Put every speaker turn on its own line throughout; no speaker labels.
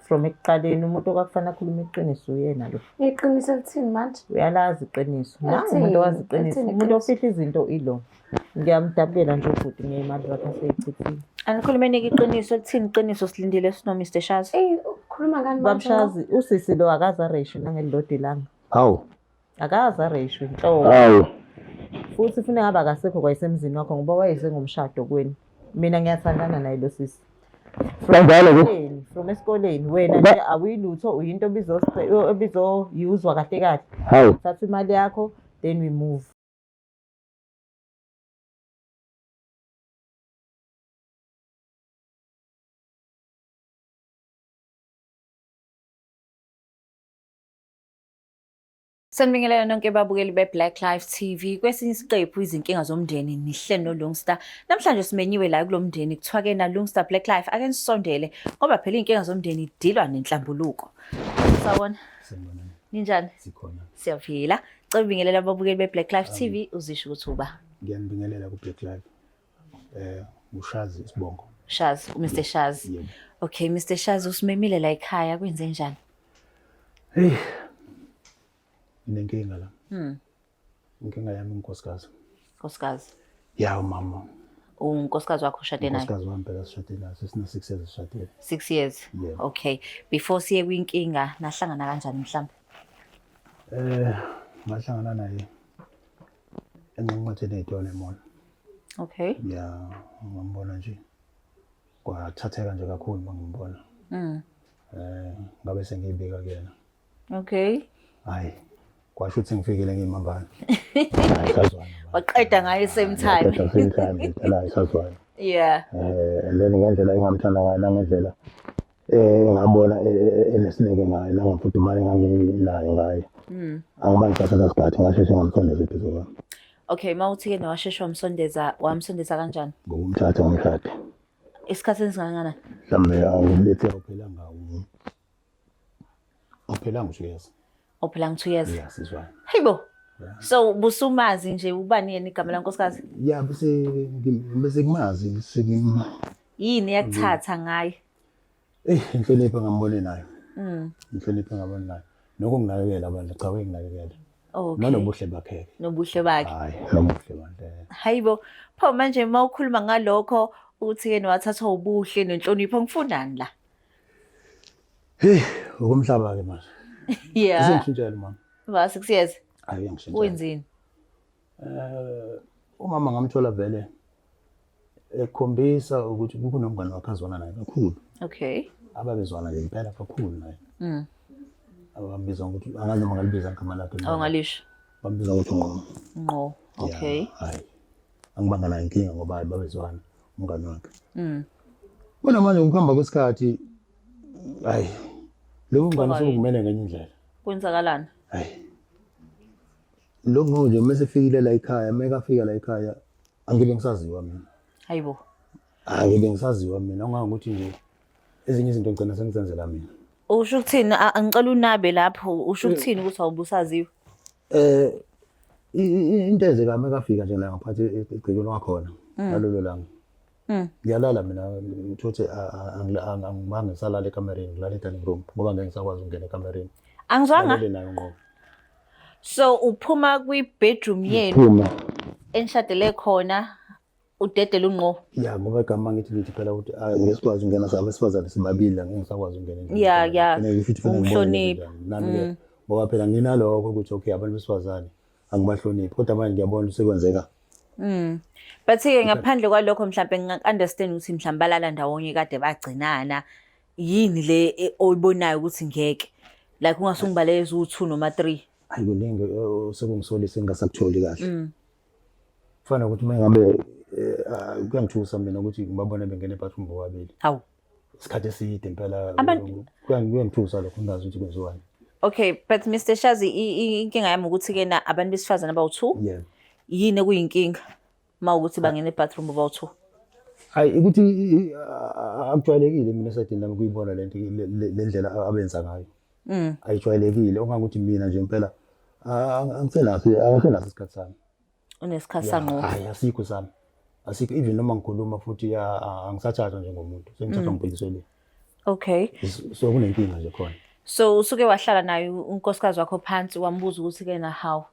from ekuqaleni umuntu okwakufanele akhulume iqiniso uyena lo.
Iqiniso lithini manje?
Uyalazi iqiniso. Nangu umuntu owazi iqiniso. Umuntu ofihla izinto ilo. Ngiyamdabukela nje futhi ngemali zakhe aseyichithile.
Anikhulumeni iqiniso lithini iqiniso silindile sino Mr Shazi?
Ukhuluma ngani manje?
Babshazi usisi lo akaza areshu nangelilodwa ilanga.
Hawu.
Akaza areshu inhloko.
Hawu.
Futhi ufuna ngabe akasekho kwayisemzini wakho ngoba wayeze ngomshado kweni. Mina ngiyathandana naye lo sisi. From esikoleni wena nje awuyilutho uyinto ebizoyuzwa kahle kahle.
Hawu.
Thatha imali yakho then we move.
Sanibingelela nonke babukeli beBlack Life TV. Kwesinye isiqephu izinkinga zomndeni nihlelo noLungstar. Namhlanje simenyiwe la kulomndeni kuthiwa na Lungstar Black Life ake nisondele ngoba phela inkinga zomndeni idilwa nenhlambuluko. Sawona.
Sanibonani.
Ninjani?
Sikhona.
Siyaphila. Cela ubingelela ababukeli beBlack Life TV uzisho ukuthi uba.
Ngiyanibingelela kuBlack Life. Ushazi Sibongo.
Shazi, Mr Shazi.
Yebo.
Okay, Mr Shazi usimemile la ekhaya kwenze njani?
Hey. Inenkinga la. Inkinga yami unkosikazi.
Nkosikazi.
Ya mama.
Unkosikazi wakho ushade naye?
Unkosikazi wami phela sishade naye sisina 6 years sishadile.
6 years.
Yeah.
Okay. Before siye kwinkinga nahlangana kanjani mhlawumbe?
Ngahlangana naye enqonqotheni etole mona.
Okay.
Ya ngambona nje. Kwathatheka nje kakhulu mangimbona. Ngabe sengiyibika kuyena.
Okay.
Hayi. Kwasho ukuthi ngifikile ngimambala.
Waqeda ngayo same time.
Same time phela isazwana.
Yeah.
Leni ngendlela engamthanda ngayo nangendlela ngabona enesineke ngayo nangafudumala nganginayo ngayo. Angiba ngithatha isikhathi ngasheshe ngamsondeza eduze kwami.
Okay, mawuthi ke nawasheshe wamsondeza kanjani?
Ngokumthatha ngomshado.
Isikhathi esingakanani?
Mhlawumbe awulethe uphela ngawo. Uphela ngishiyeza.
Ophela 2 years.
Yeah, sizwana.
Hayibo. So busumazi nje ubani yena igama lankosikazi?
Yeah, bese kumazi
Yini yakuthatha ngaye?
Inhlonipho ngambone nayo. Inhlonipho ngabona nayo. Nokunginakekela abantu cha wenginakekela.
Okay.
Nanobuhle bakhe.
Nobuhle bakhe.
Hayi, nobuhle bakhe.
Hayibo. Pho manje mawukhuluma ngalokho uthi ke wathathwa ubuhle nenhlonipho ngifundani la?
Hey, ukumhlaba ke manje.
Yeah.
Isengishintshela mama.
Ba 6 years.
Hayi uyangishintshela.
Wenzini?
Umama ngamthola vele ekhombisa ukuthi kunomngane wakhe azwana naye kakhulu.
Okay.
Ababezwana nje impela kakhulu naye. Abambiza ukuthi angazi noma ngalibiza igama lakhe.
Awungalisho.
Bambiza ukuthi
Ngqo. Okay.
Hayi. Angibanga nayo inkinga ngoba babezwana umngane wakhe. Bona manje ukuhamba kwesikhathi hayi lo mngane sokumele ngenye indlela.
Kwenzakalani?
Hayi. Lo nje mase fikile la ekhaya, mekafika la ekhaya angibe ngisaziwa mina.
Hayibo.
Angibe ngisaziwa mina ungangokuthi nje ezinye izinto ngicela sengizenzela mina.
Usho ukuthini angicela unabe lapho usho ukuthini ukuthi awubusaziwe?
Into ezeka mekafika nje la ngaphathi egcikweni wakhona ngalolo langa. Ngiyalala mina uthothi angibange ngisalala ekamereni ngilala edining room ngoba ngeke ngisakwazi ukungena ekamereni.
Angizwanga?
Nayo ngqo.
So uphuma kwi-bedroom yenu enishadele khona udedela unqo?
Ya ngoba igama ngithi phela ukuthi ngesikwazi ukungena sabe sifazane sibabili ngeke ngisakwazi ukungena endlini.
Yeah.
Umhloniphi. Nami ngoba phela nginaloko ukuthi okay abantu besifazane angibahloniphi kodwa manje ngiyabona usekwenzeka.
But ke ngaphandle kwalokho mhlawumbe nginga-understand ukuthi mhlawumbe balala ndawonye kade bagcinana yini le oyibonayo ukuthi ngeke like ungasungibaleza u2 noma 3?
Hayi kuningi sekungisolisa engasakutholi kahle. Kufanele ukuthi mengabe kuyangithusa mina ukuthi ngibabone bengena ebathroom bobabili.
Hawu.
Isikhathi eside impela kuyangithusa lokho ngazi ukuthi kwenziwani.
Okay, but Mr Shazi inkinga yami ukuthi ke na abantu besifazana abawu2?
Yeah.
Yini kuyinkinga mawukuthi bangena ebathroom abawu2?
Hayi ukuthi akujwayelekile mina esadini nami kuyibona lento lendlela abenza ngayo. Ayijwayelekile ongangokuthi mina nje impela angisenaso isikhathi sami.
Unesikhathi sanqo?
Hayi asikho sami. Asikho even noma ngikhuluma futhi angisathathwa njengomuntu. Sengithathwa ngibhekisele.
Okay.
So kunenkinga nje khona.
So usuke wahlala naye unkosikazi wakho phansi wambuza ukuthi ke na how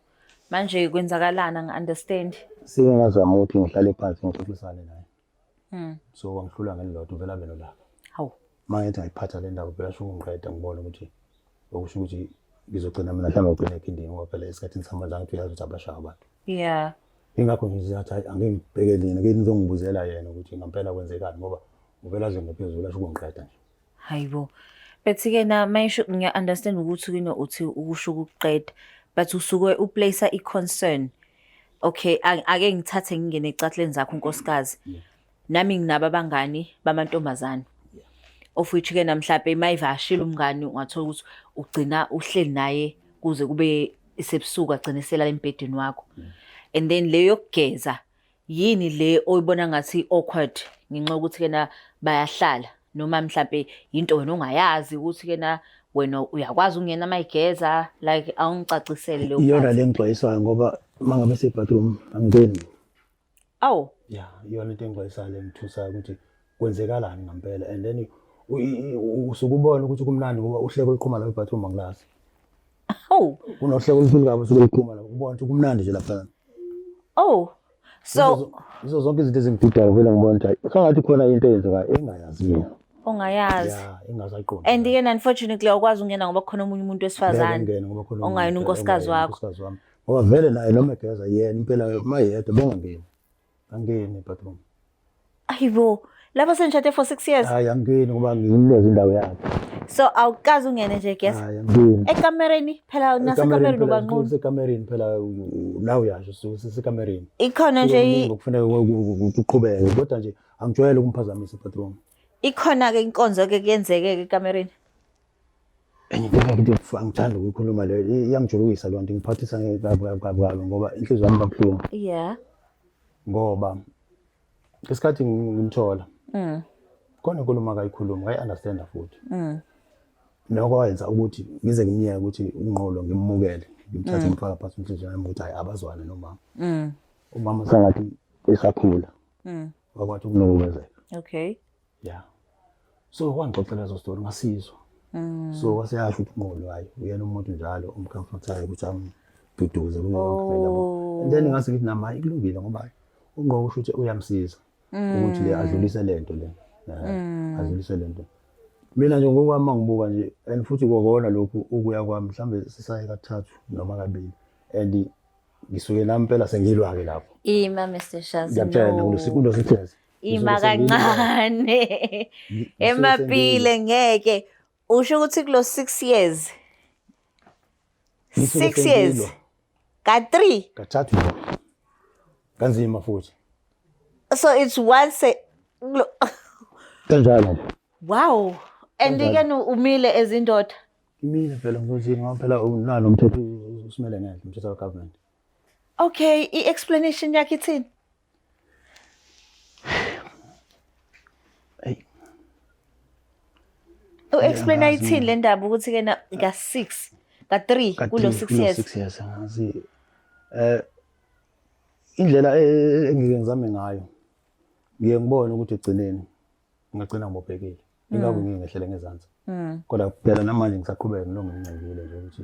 manje kwenzakalana ngi-understand.
Sike ngazama ukuthi ngihlale phansi ngixoxisane naye. So wangihlula ngelilodwa uvela beno la.
Hawu.
Manje ngayiphatha le ndaba phela sho ungiqeda ngibona ukuthi okusho ukuthi ngizogcina mina mhlawumbe ugcine ekhindini ngoba phela esikhathini samanje angithola ukuthi abashaya abantu.
Yeah.
Ingakho ngizathi angeke ngibheke lina ke nizongibuzela yena ukuthi ngempela kwenzekani ngoba uvela nje ngaphezulu asho ungiqeda nje.
Hayibo. Bethi ke na mayisho ngiya-understand ukuthi kino uthi ukusho ukuqeda but usuke uplace i-concern. Okay, ake ngithathe ngingene ecathuleni zakho unkosikazi. Nami nginabo abangani bamantombazane. Of which ke namhlanje mayivashila umngani ungathola ukuthi ugcina uhleli naye kuze kube isebusuku agcine selala embedeni wakho. And then leyo kugeza yini le oyibona ngathi awkward ngenxa ukuthi ke na bayahlala noma mhlawumbe into wena ongayazi ukuthi ke na wena uyakwazi ukungena mayigeza like awungicacisele leyo.
Iyona le ngixwayisayo ngoba mangabe se-bathroom angingeni.
Awu.
Yeah, iyona into engixwayisayo le ngithusayo ukuthi kwenzekalani ngempela and then usukubona ukuthi kumnandi ngoba uhleko liqhuma la e-bathroom angilazi.
Oh.
Kunohleko olukhulu kabi usuke liqhuma la ubona ukuthi kumnandi nje lapha.
Oh. So
izo zonke izinto ezingigudayo vele ngibona ukuthi sengathi khona into eyenzekayo engayazi mina.
Ongayazi.
Yeah, engasayiqondi.
And again unfortunately awukwazi ukungena ngoba khona omunye umuntu wesifazane. Ongayena unkosikazi wakho.
Ngoba vele naye noma egeza yena impela mayedwa bengangeni. Angeni e-bathroom.
Ayibo. Lapha senishade for 6 years.
Hayi angeni ngoba ngimleza indawo yakhe.
So awukazi ungene nje guess.
Hayi angeni.
Ekamereni phela nasekamereni ubanqunu.
Sekamereni phela la uyasho so sisekamereni.
Ikhona nje
ukufanele uqhubeke kodwa nje angijwayele ukumphazamisa e-bathroom.
Ikhona ke inkonzo ke kuyenzeke ekamereni.
Ngifuna ukuthi angithanda ukukhuluma le iyangijulukisa lo nto ngiphathisa ngekabi ngoba inhliziyo yami kabuhlungu.
Yeah.
Ngoba ngesikhathi ngimthola. Khona inkulumo akayikhuluma ngayi-understanda futhi. Lokho wayenza ukuthi ngize ngimyeke ukuthi unqolo ngimukele ngimthathe ngimfaka phansi inhliziyo yami ukuthi hayi abazwana nomama. Umama sangathi esakhula. Wakwathi ukunokuwezeka.
Okay.
Yeah. So wangixoxela lezo story ngasizwa. So waseyasho ukuthi unqolo hayi uyena umuntu njalo umcomfortayo ukuthi amduduze kuyo yabo. And then ngase ngithi nama ikulungile ngoba unqolo usho ukuthi uyamsiza ukuthi le adlulise lento le. Adlulise lento. Mina nje ngokwami ngibuka nje and futhi kokona lokhu ukuya kwami mhlambe sisaye kathathu noma kabili and ngisuke nami phela sengilwa ke lapho.
Ima Mr. Shazi.
Ngiyatshela kulosithezi.
Ima kancane. Emapile ngeke usho ukuthi kulo 6 years. 6 years. Ka 3.
Kathathu. Kanzima futhi.
So it's once
kanjalo.
Wow. And again umile ezindoda.
Imile phela ngokuthi ngaphela unalo umthetho usimele ngendle umthetho wa government.
Okay, i-explanation yakhe ithini?
Hey.
U-explain ithini le ndaba ukuthi ke na ka 6 ka 3 kulo 6 years.
6 years ngazi indlela engike ngizame ngayo ngiye ngibone ukuthi egcineni ngagcina ngibophelele ingabe ngingehlele ngezansi kodwa phela namanje ngisaqhubeka ngilonge ngingcangile nje ukuthi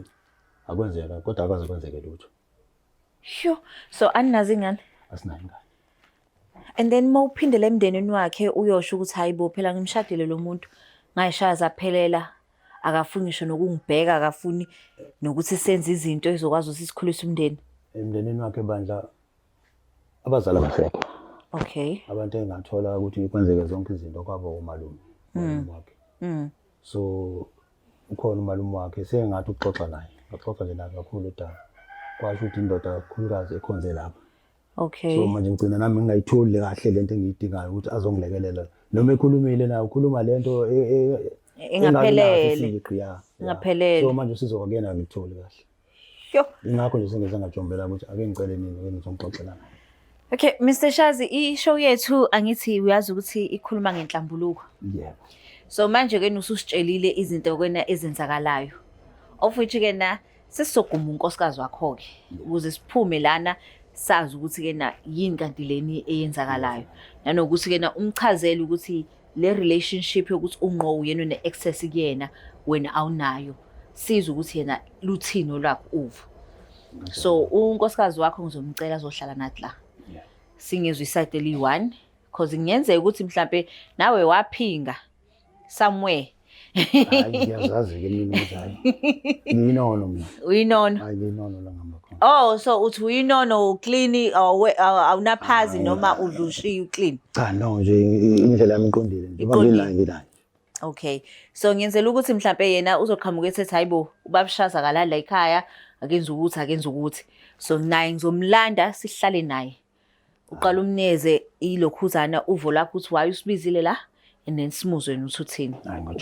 akwenzeka kodwa akaze kwenzeke lutho.
Sure. So aninazi ngani?
Asinayo ingane.
And then mawuphindele emndenini wakhe uyosho ukuthi hayibo phela ngimshadile lo muntu ngayishaya zaphelela akafuni ngisho nokungibheka akafuni nokuthi senze izinto ezokwazi ukuthi sikhulise umndeni.
Emndenini wakhe bandla abazali abasekho.
Okay.
Abantu engathola ukuthi kwenzeke zonke izinto kwabo umalume wakhe. So ukhona umalume wakhe sengathi uxoxa naye. Baxoxa nje naye kakhulu udaba. Kwasho ukuthi indoda kakhulukazi ekhonze lapha.
Okay.
So manje ngicina nami ngingayitholi kahle lento engiyidingayo ukuthi azongilekelela. Noma ekhulumile naye ukhuluma lento
engaphelele. Ngaphelele.
So manje usizo kwakena ngitholi kahle.
Sho.
Ingakho nje sengeze ngajombela ukuthi ake ngicele nini ngizongixoxela naye.
Okay, Mr. Shazi, i-show yethu angithi uyazi ukuthi ikhuluma ngenhlambuluko.
Yebo.
So manje ke ususitshelile izinto kwena ezenzakalayo. Of which ke na sesizoguma unkosikazi wakho ke ukuze siphume lana sazi ukuthi ke na yini kanti leni eyenzakalayo. Nanokuthi ke na umchazele ukuthi le relationship yokuthi unqo uyena une access kuyena wena awunayo sizwe ukuthi yena luthini olwakho uvo. So unkosikazi wakho ngizomcela azohlala nathi la singezwe iside eli1 because ngiyenzeka ukuthi mhlambe nawe waphinga somewhere.
Ngiyazazi ke mina ukuthi nginono mina.
Uyinono.
Hayi nginono la ngamba khona.
Oh so uthi uyinono clean awunaphazi noma udlushiya uclean.
Cha no nje indlela yami iqondile nje ngilana.
Okay. So ngiyenzela ukuthi mhlambe yena uzoqhamuka ethi hayibo ubabshaza kalala ekhaya akenza ukuthi. So naye ngizomlanda sihlale naye. Uqala umneze ilokhuzana uvo lakho uthi waye usibizile la and then simuzwe ukuthi uthini.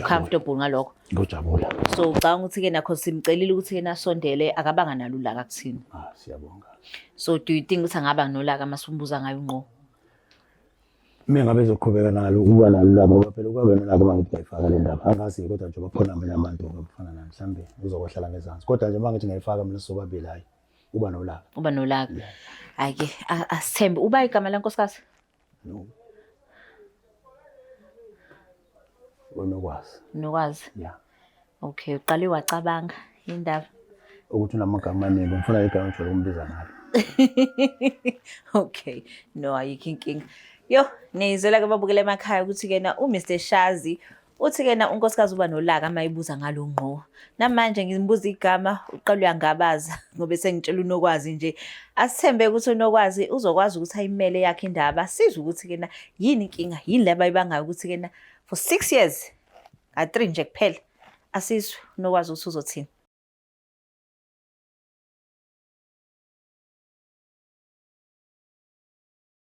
Comfortable ngalokho.
Ngojabula.
So ucanga ukuthi ke nakho simcelile ukuthi yena asondele akabanga nalo ulaka kuthini.
Siyabonga.
So do you think ukuthi angaba nolaka masumbuza ngayo ngqo?
Mina ngabe zoqhubeka nalo ukuba nalo labo phela kwabe nolaka mangithi ngayifaka le ndaba. Angazi kodwa nje bakhona abanye abantu abafana nami mhlambe uzokwehlela ngezansi. Kodwa nje mangithi ngayifaka mina sobabili hayi uba nolaka.
Uba nolaka. Ayike asithembe uba igama lenkosikazi.
No. Unokwazi.
Nokwazi.
Yeah.
Okay, uqale wacabanga indaba.
Ukuthi unamagama amaningi ngifuna igama nje lokumbiza ngalo.
Okay, no ayikho inkinga. Yo, ngiyizela ke babukele emakhaya ukuthi ke na uMr Shazi uthi ke na unkosikazi uba nolaka mayibuza ngalo ngqo. Namanje ngimbuza igama uqala uyangabaza ngobe sengitshela unokwazi nje. Asithembe ukuthi unokwazi uzokwazi ukuthi ayimele yakhe indaba. Sizwe ukuthi ke na yini inkinga, yini laba ayibangayo ukuthi ke na for 6 years a3 nje kuphela. Asizwe unokwazi ukuthi uzothini.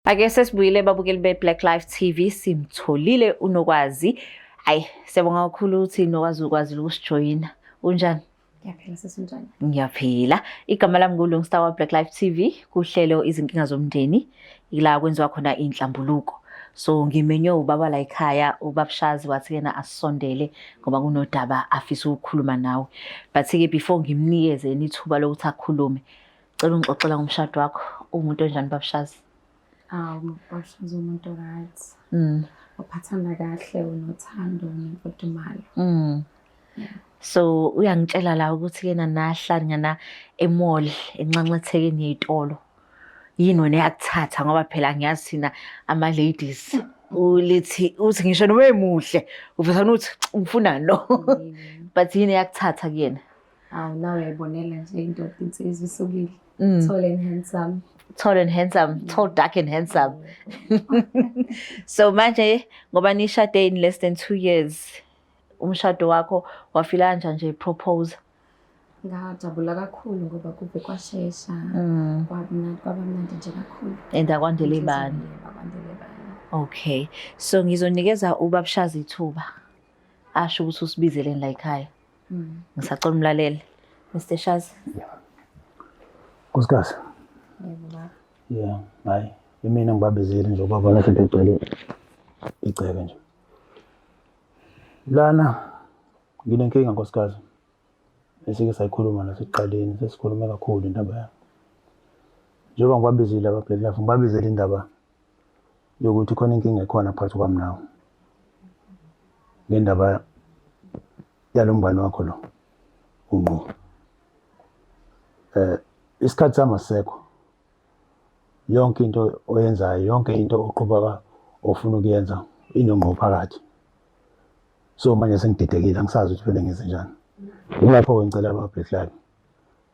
Ake sesibuyile babukeli beBlack Life TV simtholile unokwazi. Hayi siyabonga kakhulu ukuthi nokwazi ukwazi ukusijoyina. Unjani?
Ngiyaphila sesinjani?
Ngiyaphila. Igama lami nguLongstar wa Black Life TV kuhlelo izinkinga zomndeni ila kwenziwa khona inhlambuluko. So ngimenywe ubaba la ekhaya ubabshazi wathi yena asondele ngoba kunodaba afisa ukukhuluma nawe. But ke before ngimnikeze nithuba lokuthi akhulume. Cela ungixoxela ngomshado wakho. Umuntu onjani babshazi?
Babshazi umuntu right. Uphathana kahle unothando nemfudumalo.
So uyangitshela la ukuthi yena nahlangana emall enxanxethekeni yezitolo. Yini wena yakuthatha ngoba phela ngiyazi thina ama ladies ulithi uthi ngisho noma emuhle uvela uthi ufuna no. But yini yakuthatha kuyena?
Nawe uyayibonela nje into insizwe isukile. Tall and handsome.
Tall and handsome, tall, dark and handsome. So manje ngoba nishade in less than 2 years. Umshado wakho wafila kanjani nje propose?
Ngajabula kakhulu ngoba kube kwashesha. Kwabamnandi nje kakhulu.
And akwandele ibani. Okay. So ngizonikeza ubabshazi ithuba. Asho ukuthi usibizele la ekhaya. Ngisacela umlaleli. Mr Shazi.
Nkosikazi. Yeah, hayi. Mina ngibabezeli nje ubaba la sebegcwele icebe nje. Lana nginenkinga nkosikazi. Esike sayikhuluma la siqaleni sesikhulume kakhulu indaba yami. Njengoba ngibabezile aba Black Life ngibabezele indaba yokuthi khona inkinga ekhona phakathi kwami nawe. Ngendaba yalombani wakho lo. Unqo. Isikhathi samasekho. Yonke into oyenzayo, yonke into oqhubeka ofuna ukuyenza inonqo phakathi. So manje sengididekile angisazi ukuthi phela ngenze njani. Ngilapho ngicela aba Black Life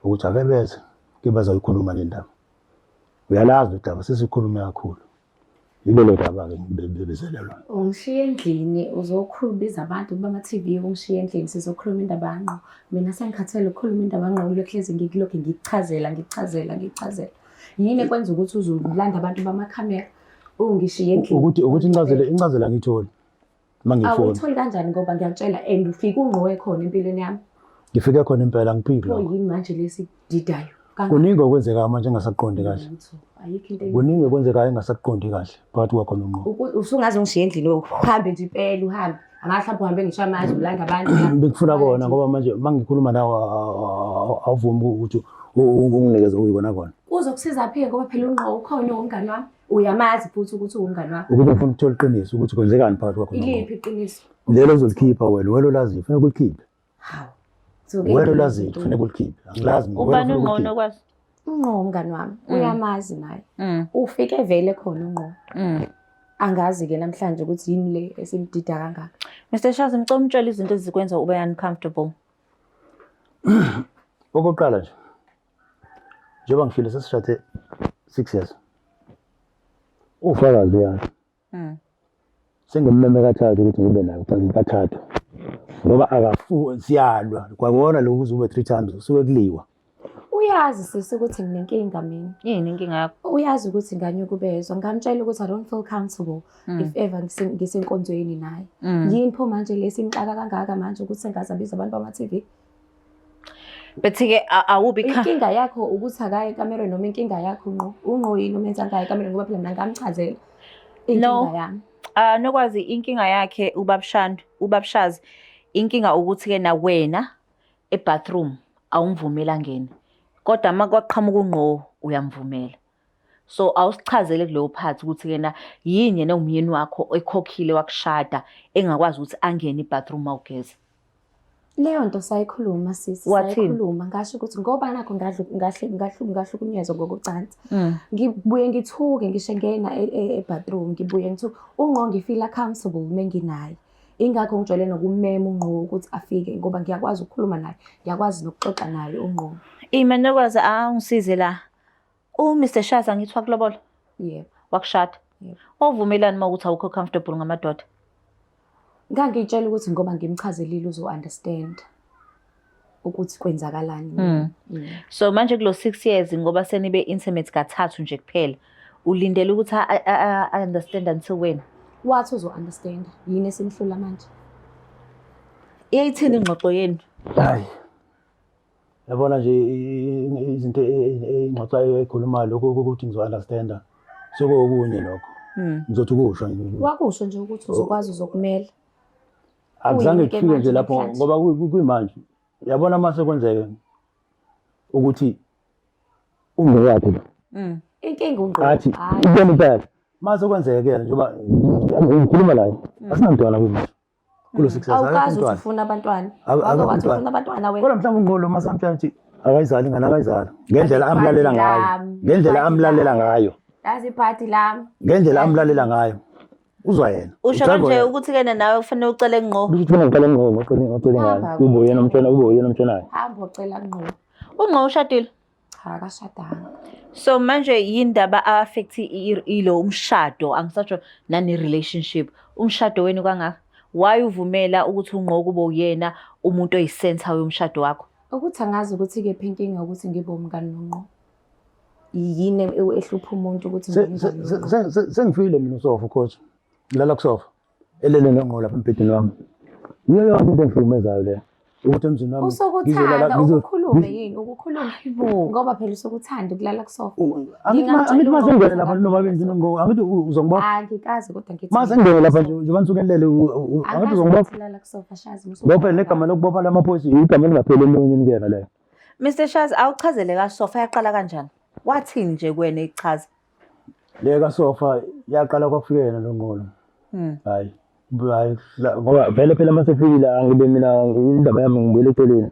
ukuthi ake beze ke bazoyikhuluma le ndaba. Uyalazi udaba sesikhulume kakhulu. Yilelo daba ke ngibebezelelwa.
Ungishiya endlini uzokhulubiza abantu bama TV ungishiya endlini sizokhuluma indaba yanqo. Mina sengikhathele ukukhuluma indaba yanqo kulokuhlezi ngikilokho ngichazela. Yini ekwenza ukuthi uzulanda abantu bamakhamera ungishiya endlini?
Ukuthi incazela ngitholi. Mangifona.
Awutholi kanjani ngoba ngiyakutshela and ufika unqo ekhona empilweni yami.
Ngifike khona impela ngiphiki
lo.
lo.
Yini manje lesididayo?
Kuningi okwenzeka manje engasaqondi kahle.
Ayikho into.
Kuningi okwenzeka engasaqondi kahle phakathi kwakho noNqo.
Usungaze ungishiya endlini uhambe nje impela uhambe. Angahlapha uhambe ngisho amanje ulanda abantu.
Bengifuna kona ngoba manje mangikhuluma nawe awuvumi ukuthi unginikeze uyibona kona.
Uzokusiza phi ngoba phela unqo ukhona umngani wami. Uyamazi futhi ukuthi umngani wakho.
Ukuthi ngifuna ukuthola iqiniso ukuthi kwenzekani phakathi kwakho noNgqo.
Iliphi iqiniso?
Lelo ozolikhipha wena olaziyo kufanele ulikhiphe.
Hawu.
Wena olaziyo kufanele ulikhiphe. Angilazi mina.
Ubani uNgqo nokwazi?
UNgqo umngani wami uyamazi naye. Ufike vele khona uNgqo. Angazi-ke namhlanje ukuthi yini le esimdida kangaka.
Mr. Shazi, ngicela umtshele izinto ezikwenza ube uncomfortable.
Okokuqala nje. Njengoba ngishilo sesishade 6 years. Ufakazi uyazi. Sengimeme kathathu ukuthi ngibe nayo kathathu. Ngoba akafu siyalwa. Kwakona lokhu uzube 3 times usuke kuliwa.
Uyazi sisi ukuthi nginenkinga mina.
Yini inkinga yakho?
Uyazi ukuthi nganyuka ubezwa. Ngamtshela ukuthi I don't feel comfortable if ever ngisenkonzweni naye. Yini pho manje lesimxaka kangaka manje ukuthi sengaze abiza abantu bama-TV?
Bethi-ke awubi
inkinga yakho ukuthi akaye ekamereni noma inkinga yakho uNgqo yini umenza angaye ekamereni ngoba phela mina ngamchazela inkinga yami.
Nokwazi inkinga yakhe ubabshazi inkinga ukuthi-ke na wena e-bathroom awumvumela ngene. Kodwa uma kwaqhamuka uNgqo uyamvumela. So awusichazele kuleyo phathi ukuthi na yini yena umyeni wakho ekhokhile wakushada engakwazi ukuthi angene i-bathroom awugeze.
Leyo nto sayikhuluma sisi, sayikhuluma ngasho ukuthi ngoba nakho ngahlukunyezwa ngokucansi. Ngibuye ngithuke ngisho ngena e-bathroom ngibuye ngithuke uNgqo ngifeel comfortable menginaye. Ingakho ngijwayele nokumema uNgqo ukuthi afike ngoba ngiyakwazi ukukhuluma naye, ngiyakwazi nokuxoxa naye uNgqo.
Ime nokwazi angisize la. Mr. Shaza ngithi wakulobola?
Yebo.
Wakushada?
Yebo.
Ovumelani uma ukuthi awukho comfortable ngamadoda?
Ngangitshela ukuthi ngoba ngimchazelile uzo-understand ukuthi kwenzakalani.
So manje kulo 6 years ngoba senibe intimate kathathu nje kuphela ulindele ukuthi understand until when?
Wathi uzo-understand yini esimhlula manje?
Iyayithini ingxoxo yenu?
Hayi. Yabona nje izinto engxoxayo ekhulumayo lokho ukuthi ngizo-understanda. Sokokunye lokho. Ngizothi ukusho nje.
Wakusho nje ukuthi uzokwazi uzokumela.
Akuzange kufike nje lapho ngoba kuyimanje. Yabona mase kwenzeke ukuthi uNgqo yakhe.
Inkinga uNgqo.
Athi ubone impela. Mase kwenzeke njengoba ngikhuluma naye. Asinamntwana kuyimanje. Kulo 6 years
awukazi ukuthi ufuna abantwana. Wathi ufuna abantwana wena.
Kodwa mhlawumbe uNgqo lo mase amtshela akayizali ngane akayizali. Ngendlela amlalela ngayo. Ngendlela amlalela ngayo.
Yazi iphathi lami.
Ngendlela amlalela ngayo. Uzwa yena.
Usho manje ukuthi-ke nawe kufanele ucele Ngqo.
Kufanele ngicele Ngqo ngocele ngani. Kube uyena umtshela.
Hamba ucela Ngqo.
uNgqo ushadile?
Cha akashadanga.
So manje yindaba affect ilo umshado angisatsho nani relationship. Umshado wenu kangaka? Why uvumela ukuthi uNgqo kube uyena umuntu oyicenter womshado wakho?
Ukuthi angazi ukuthi-ke phinkinga ukuthi ngibe umngani noNgqo. Yini ehlupha umuntu ukuthi
sengifile mina uSofa coach. Ngilala kuSofa. Elele noNgqo lapha empedeni wami. Yiyo yonke into engihlukumezayo le. Ukuthi emzini wami
usokuthanda ukukhulume yini ukukhuluma ngoba phela usokuthanda ukulala kuSofa.
Angithi mase ngene lapha noma benzini Ngqo angithi uzongibopha.
Angikazi kodwa ngithi
mase ngene lapha nje nisukelele angithi uzongibopha.
Ukulala kuSofa Shazi.
Bopha negama lokubopha lamaphoyisa igama lingapheli eminye kuyena leyo.
Mr. Shazi awuchazele kaSofa yaqala kanjani? Wathini nje kuwena ichaza?
Le kaSofa yaqala kwakufikela noNgqo. Hayi ngoba vele phela mase fikile angibe mina indaba yami ngibuyele eceleni.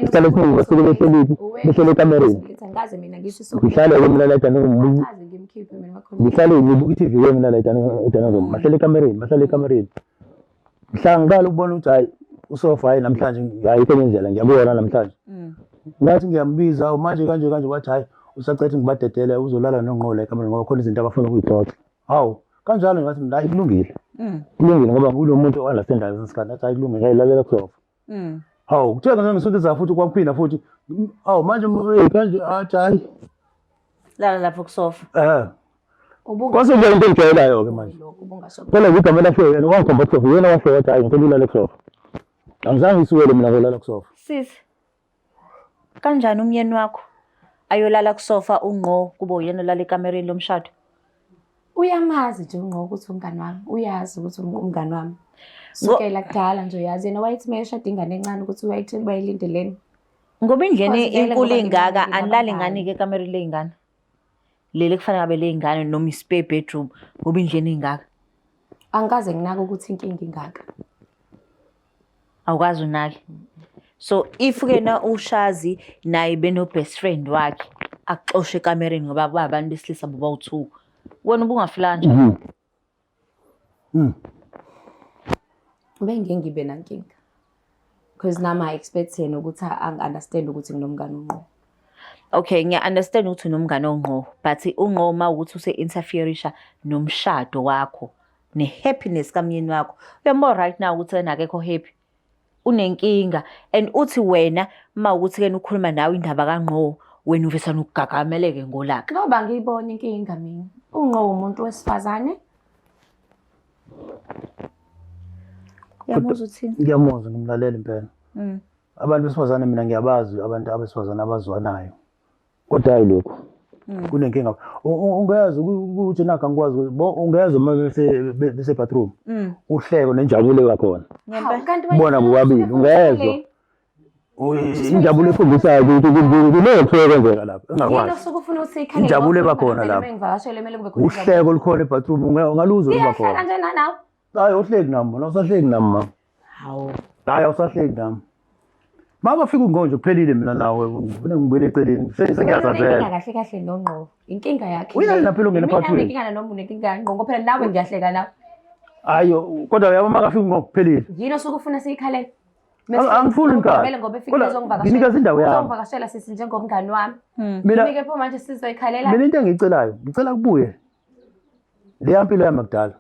Sihlale singibasukele eceleni behlele ekamereni.
Ngaze mina ngisho Sofa.
Ngihlale kumlaleta ngimbuki.
Ngaze ngimkhiphe mina makhona.
Ngihlale ngibuka iTV kumlaleta edana bahlele ekamereni. Ngihlangala ukubona ukuthi hayi uSofa hayi namhlanje hayi kwenye indlela ngiyabona namhlanje. Ngathi ngiyambiza manje kanje wathi hayi usacethe ngibadedele uzolala noNgqo la ekamereni ngoba khona izinto abafuna ukuyixoxa. Hawu kanjalo ngathi mina hayi kulungile. Kulungile ngoba ngulo muntu o-understandayo ngesikhathi athi hayi kulungile ngayilalela kuSofa. Hawu kuthiwa ngeke ngisonto futhi kwakuphinda futhi hawu manje kanje athi hayi
lala lapho kuSofa.
Kwase nje into engijwayelayo ke manje. Phela igama lakhe yena wangikhomba kuSofa yena washo wathi hayi ngicela ulale kuSofa. Angizange ngisukele mina ngolala kuSofa.
Sisi kanjani umyeni wakho ayolala kuSofa uNgqo kube uyena olala ekamereni lomshado?
Uyamazi nje uNgqo ukuthi umngani wami. Uyazi ukuthi umngani wami. Sukela kudala nje uyazi yena wayethi mayeshada ingane encane ukuthi uyayithini bayilindeleni.
Ngoba indlene inkulu ingaka anilali ngani ke ekamereni ley'ngane? leli kufanele ngabe ley'ngane noma i-spare bedroom ngoba indlini ingaka.
Angikaze nginake ukuthi inkinga ingaka.
Awukazi unake. So if-ke na uShazi naye beno-best friend wakhe akuxoshe ekamereni ngoba abantu besilisa bobawu-2, wena ubungafila kanjani?
Bengeke ngibe nankinga. Because nami I-expect yena ukuthi angi-understand ukuthi nginomngane onqo.
Okay, ngiya-understand ukuthi unomngane onqo, but unqo uma ukuthi use-interferisha nomshado wakho ne-happiness kamyeni wakho. Uyambona right now ukuthi yena akekho happy. Unenkinga and uthi wena uma ukuthi-ke ukhuluma nawe indaba kaNqo, wena uvesana ukugagameleke ngolaka.
Ngoba ngiyibona inkinga mina. Unqo umuntu wesifazane.
Uyamuzwa uthini?
Ngiyamuzwa ngimlalela impela. Abantu besifazane mina ngiyabazi abantu abesifazane abazwanayo. Kodwa hayi lokho. Kunenkinga. Ungayazi ukuthi nakho angikwazi ungayazi uma bese bathroom. Uhleko nenjabulo yakhona. Bona bobabili ungayezwa. Injabulo efundisa ukuthi kuleyo kwenzeka lapha. Engakwazi.
Ufuna usikhalela.
Injabulo ebakhona lapha. Uhleko likhona ebathroom ungaluza ukuba khona.
Kanjani nawe?
Hayi uhleki nami, usahleki nami ma.
Hawu.
Hayi usahleki nami. Mama fika ungonje kuphelile mina nawe ufuna ngibuyele eceleni. Sengiyazazela.
Kahle kahle noNqo. Inkinga yakhe.
Uyena phela ungena phakathi wena.
Inkinga noma unenkinga kaNqo phela nawe ngiyahleka nawe.
Hayo kodwa uyabona makafika ngokuphelile.
Yini osuke ufuna sikhalele?
Angifuni inkani.
Vele ngoba efike ezongivakashela.
Nginika indawo yami.
Uzongivakashela sisi njengomngani wami.
Mina
Ngike pho manje sizoyikhalela.
Mina into engiyicelayo, ngicela kubuye. Le yampilo yami yakudala.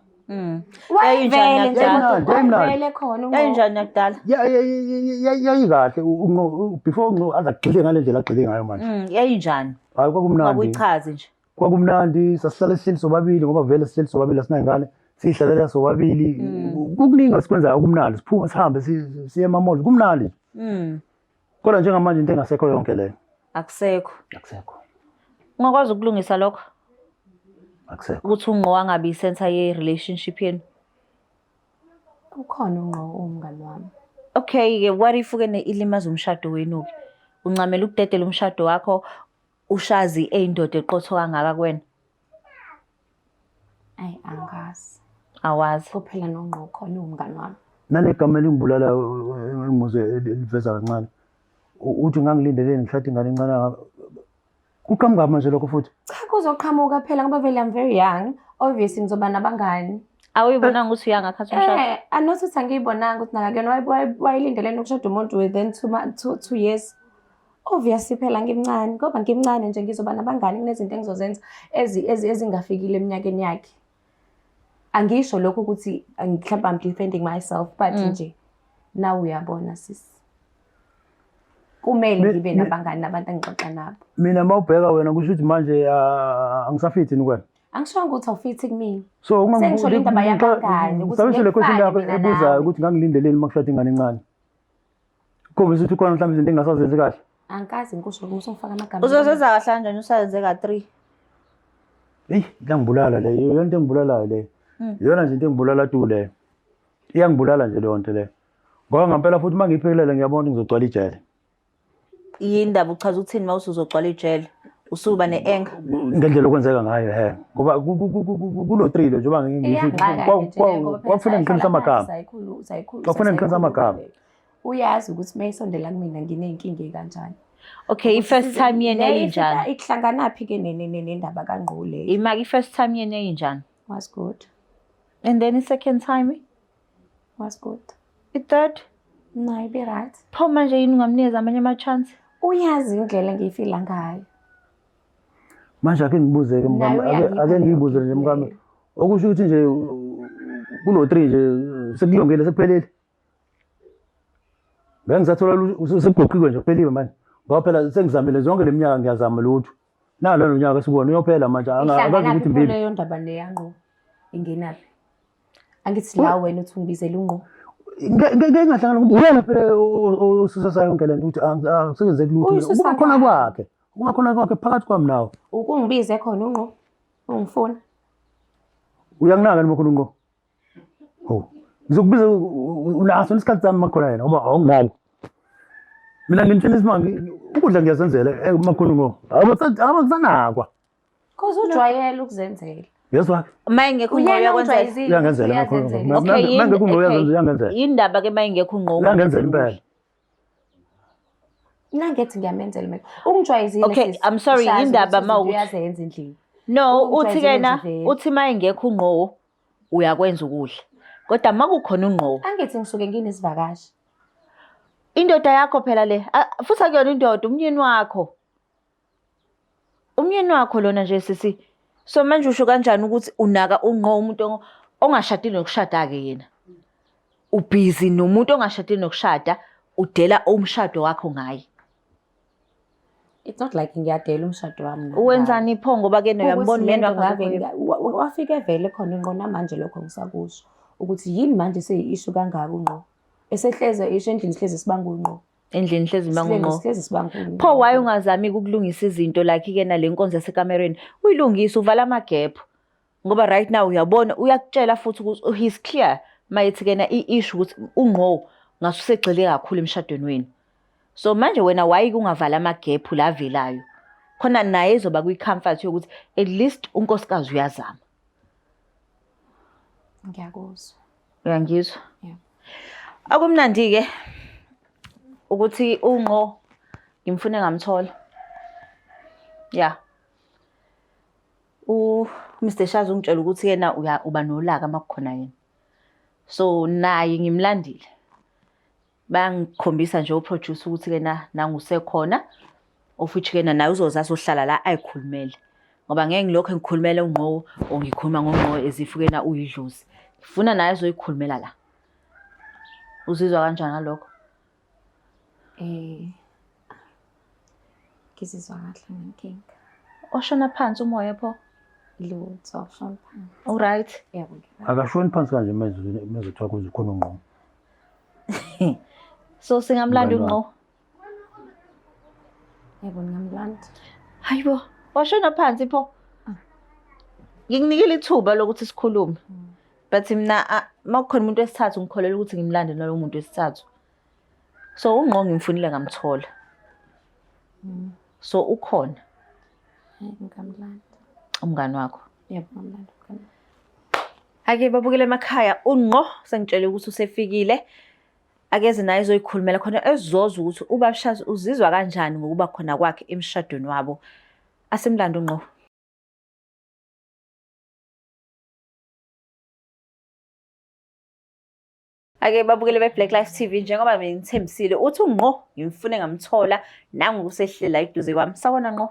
Yayinjani yakudala?
Vele khona
Yayinjani yakudala?
Yayikahle before azagxile ngale ndlela agxile ngayo manje.
Yayinjani?
Hayi kwakumnandi.
Akuyichaze nje.
Kwakumnandi sasihlala sihleli sobabili ngoba vele sihleli sobabili asinayingane. Sihlalela sobabili. Kukuningi sikwenza okumnandi. Siphuma sihambe siye emamoli kumnandi. Kodwa njengamanje into engasekho yonke leyo.
Akusekho.
Akusekho.
Ungakwazi ukulungisa lokho?
Akusekho.
Ukuthi uNqo angabi center ye relationship yenu.
Ukhona uNqo umngani wami.
Okay ke what if ke ilimaza umshado wenu ke? Uncamela ukudedela umshado wakho uShazi eyindoda eqotho kangaka kuwena?
Ayi angazi.
Awazi.
Kuphela noNqo khona umngani wami.
Nanegama elingibulala engimuzwe eliveza kancane. Uthi ngangilindeleni ngishada ingane encane kuqhamuka manje lokho futhi.
Cha kuzoqhamuka phela ngoba vele I'm very young. Obviously ngizoba nabangani.
Awuyibonanga ukuthi uyangakhathi umshado?
Anothi ukuthi angiyibonanga ukuthi nakakena wayilindeleni ukushada umuntu within 2 years. Obviously phela ngimncane ngoba ngimncane nje ngizoba nabangani kunezinto engizozenza ezingafikile eminyakeni yakhe. Angisho lokho ukuthi mhlawumbe I'm defending myself but nje nawe uyabona sisi. Kumele ngibe nabangani nabantu engixoxa nabo.
Mina mawubheka wena kusho ukuthi manje angisafithi ni kwena.
Angishongo ukuthi awufithi kumina.
So
sengisho le ndaba yabangani ukuthi
le question yakho ebuzayo ukuthi ngangilindeleni makushada ingane encane. Khombisa ukuthi khona mhlawumbe izinto engasazenzi kahle.
Angikazi ngisho ukuthi ngifaka amagama.
Uzozenza kahle kanjani usayenze ka3?
Hey, ngiyangibulala le. Yona into engibulalayo le. Yona nje into engibulala tu le. Iyangibulala nje le nto le. Ngoba ngempela futhi mangiphelele ngiyabona ngizogcwala ijele.
Yindaba uchaza ukuthini mawuthi uzogcwala ijele? Usuba ne-anger?
Ngendlela okwenzeka ngayo he. Ngoba kulo 3 lo njengoba ngisho kwafuna ngiqinisa amagama. Kwafuna ngiqinisa amagama.
Uyazi ukuthi mayisondela kumina ngineyinkinga kanjani.
Okay, i-first time yena yayinjani?
Ikuhlanganaphi ke nendaba kaNqo le?
Imaki i-first time yena yayinjani?
Was good.
And then i-second time?
Was good.
I-third?
No, be right.
Pho manje yini ungamnikeza amanye ama-chance?
Uyazi indlela ngiyifila ngayo.
Manje ake ngibuze ke mngami ake ngibuze nje mngami. Okusho ukuthi nje kulo 3 nje sekulungile sekuphelile. Bengisathola usebugqiwe nje kuphelile manje. Ngoba phela sengizamile zonke leminyaka ngiyazama lutho. Nalo lonyaka sibona uyophela manje akazi ukuthi
mbibi. Leyo ndaba neyanqo ingenapi. Angithi la wena uthi ngibizela uNqo.
Ngeke ngahlangana uyena phela osisa yonke lento ukuthi angisebenze kulutho. Ukhona kwakhe. Ungakhona kwakhe phakathi kwami nawe.
Ukungibize khona uNqo. Ungifuna.
Uyanginaka noma khona uNqo. Ho. Ngizokubiza unaso isikhathi sami makhona yena ngoba awunginaki. Mina ngimtshela isimanga ukudla ngiyazenzela emakhona ngo. Abakusanakwa.
Cause ujwayele ukuzenzela.
Yezwa
Mayingekho unqo uyakwenza
uyangenzela
Okay,
mangekho uyazenzela uyangenzela
indaba ke mayingekho unqo
uyangenzela impela.
Nangethi ngiyamenzela mina. Ungijwayezile
Okay, I'm sorry, indaba mawukuthi
uyazenza endlini.
no uthi
Ungijwayezile
kena
nje vele.
uthi mayingekho unqo uyakwenza ukudla kodwa makukhona unqo
Angithi ngisuke nginesivakashi.
indoda yakho phela le futhi akuyona indoda umyeni wakho lona nje sisi so manje usho kanjani ukuthi unaka unqo umuntu ongashadile nokushada ke yena ubhizi nomuntu ongashadile nokushada udela umshado wakho ngaye
It's not like ngiyadela umshado wami.
uwenzani pho ngoba ke uyambona umyeni wakho
wafike vele khona inqo namanje lokho ngisakusho ukuthi yini manje seyi-issue kangaka unqo. Esehleze isho endlini sihleze sibanga unqo.
endlini hlezi mangunqo
Sihleze sibanga unqo.
pho waye ungazami ukulungisa izinto like ke nale nkonzo yasekamereni uyilungisa uvala amagap ngoba right now uyabona uyakutshela futhi ukuthi he's clear mayithi kena i-issue ukuthi unqo ngasusegxile kakhulu emshadweni wenu so manje wena wayi kungavala amagap la avelayo khona naye ezoba kwi-comfort yokuthi at least unkosikazi uyazama
Ngiyakuzwa.
uyangizwa
Yeah.
akumnandi ke ukuthi unqo ngimfune ngamthola yeah Mr Shazi ungitshela ukuthi yena uba nolaka makukhona yena so naye ngimlandile bangikhombisa nje uproducer ukuthi kena nangusekhona of which kena naye uzozazi ohlala la ayikhulumele ngoba ngeke ngilokho ngikhulumela unqo ongikhuluma ngonqo ezifukena uyidlozi ngifuna naye ezoyikhulumela la uzizwa kanjani ngalokho
Ngizizwa kahle ngenkinga.
oshona phansi umoya pho
Lutho shona phansi.
alright
Yebo.
Akashoni phansi kanje mezothiwa kuze khona unqo.
so singamlanda unqo
Yebo ngingamlanda.
hayibo washona phansi pho ngikunikele ithuba lokuthi sikhulume but mina makukhona umuntu wesithathu ngikholela ukuthi ngimlande nalo muntu wesithathu so unqo ngimfunile ngamthola so ukhona
Ngingamlanda.
umngani wakho
Yebo ngingamlanda.
ake babukele emakhaya unqo sengitshela ukuthi usefikile akeze naye ezoyikhulumela khona ezizoza ukuthi ubabshazi uzizwa kanjani ngokuba khona kwakhe emshadweni wabo asemlando unqo ake babukele be-Black Life TV njengoba bengithembisile uthi unqo ngimfune ngamthola nangokusehlela eduze kwami sawona nqo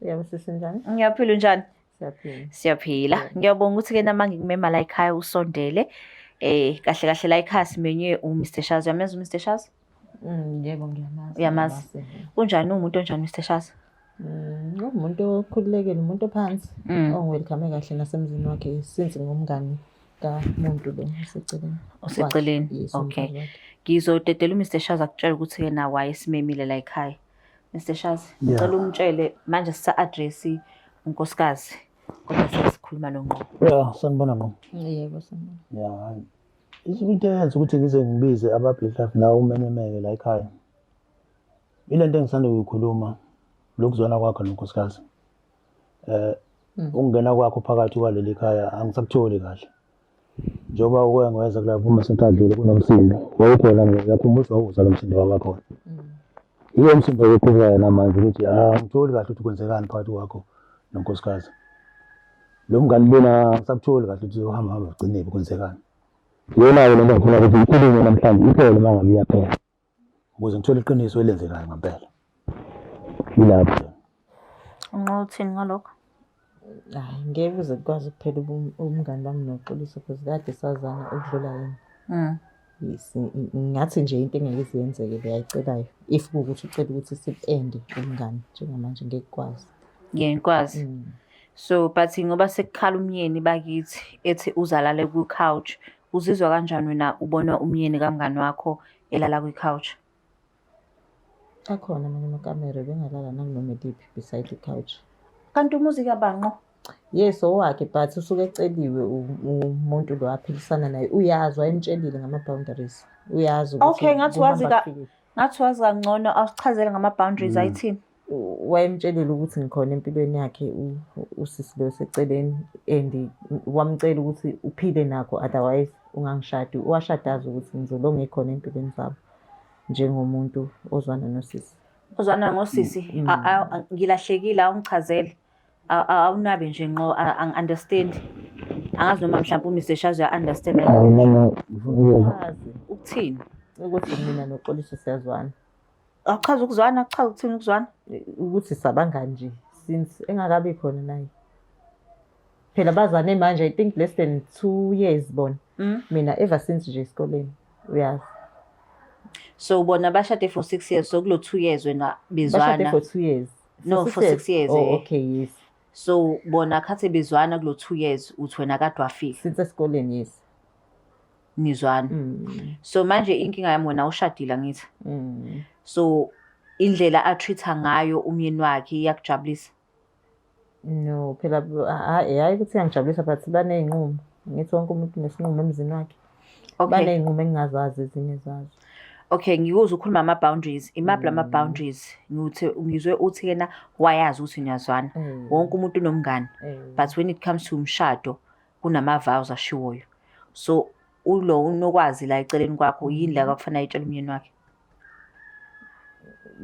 Yebo sisenjani?
ngiyaphila njani
Siyaphila.
siyaphila ngiyabonga ukuthi ke nama ngikumema la ekhaya usondele kahle kahle la ekhaya simenywe uMr Shazi uyamenza uMr Shazi
Yebo ngiyamazi.
uyamazi kunjani umuntu onjani Mr Shazi
Umuntu okhululekile, umuntu ophansi, ongwelcome kahle nasemzini wakhe since ngumngani kamuntu lo
oseceleni
Yes,
okay
umfazi wakhe.
ngizodedela uMr Shazi akutshela ukuthi ke na waye simemile la ekhaya Mr Shazi
Yeah.
ngicela umtshele manje sisa-address unkosikazi kodwa sesikhuluma nonqo
Yeah, sanibona ngqo.
Yebo sanibona.
Yeah, hayi. Into eyenza ukuthi ngize ngibize aba-Black Life nawe umenemeke la ekhaya. Ile nto engisanda kuyikhuluma lokuzwana kwakho nonkosikazi. Ukungena kwakho phakathi kwaleli khaya angisakutholi kahle. Njoba uke ngweza kulapho uma sentadlule kunomsindo. Wawukhona ngiyakhumbula wawuza lo msindo wakhona. Yiyo umsindo wokukhuleka namanje ukuthi angitholi kahle ukuthi kwenzekani phakathi kwakho nonkosikazi. Lo mngani lona ngisakutholi kahle ukuthi uhamba ugcine kwenzekani. Yona-ke lento ngifuna ukuthi ngikhulume namhlanje iphele uma ngabe iyaphela ukuze ngithole iqiniso elenzekayo ngempela. Yilapho.
unqo uthini ngalokho
Hayi ngeke uze kukwazi ukuphela umngani bami noxoliso because kade sazana ukudlula yena. Yes, ngathi nje into engeke izenzeke leyayicelayo if kuwukuthi ucela ukuthi sipende umngani njengamanje ngeke kukwazi.
ngiyakwazi so but ngoba sekukhala umyeni bakithi ethi uzalale ku-couch uzizwa kanjani wena ubona umyeni kamngani wakho elala kwi-couch
Akhona mina nokamera bengalala nanginoma eliphi beside i-couch.
kanti umuzi kabanqo
Yes, owakhe but usuke eceliwe umuntu lo aphilisana naye uyazi wayemtshelile ngama-boundaries. Uyazi ukuthi
Okay, ngathi wazi
kuhamba kufikile.
ngathi wazi kangcono asichazele ngama-boundaries ayithini
wayemtshelile ukuthi ngikhona empilweni yakhe usisi lo seceleni and wamcela ukuthi uphile nakho otherwise ungangishadi. Washadaza ukuthi ngizobe ngikhona empilweni zabo njengomuntu ozwana nosisi.
Uzwana ngosisi ngilahlekile awungichazele. Awunabe nje ngqo understand. Angazi noma mhlawumbe uMr Shazi understand. Ukuthini?
Ukuthi mina noXoliso siyazwana.
Achaza ukuzwana, achaza ukuthini ukuzwana?
Ukuthi sabangani nje since engakabi khona naye. Phela bazane manje I think less than 2 years bona. Mina ever since nje esikoleni uyazi.
So bona bashade for 6 years, so kulo 2 years wena bezwana.
Bashade for 2 years.
No, for 6 years.
Oh, okay, yes.
So bona khathe bezwana kulo 2 years uthi wena kade wafika.
Since esikoleni yes.
Nizwana. So manje inkinga yami wena ushadile ngithi. So indlela atreata ngayo umyeni wakhe iyakujabulisa.
No, phela hayi ukuthi ngijabulisa but baneyinqumo. Ngithi wonke umuntu nesinqumo emzini wakhe. Baneyinqumo engingazazi ezinye zazo.
Okay, ngikuza ukhuluma ama boundaries. Imaphi ama boundaries? Ngizwe uthi yena wayazi ukuthi uyazwana. Wonke umuntu unomngane. But when it comes to umshado kunama vows ashiwoyo. So ulo unokwazi la eceleni kwakho yini la akufanele ayitshele umyeni wakhe.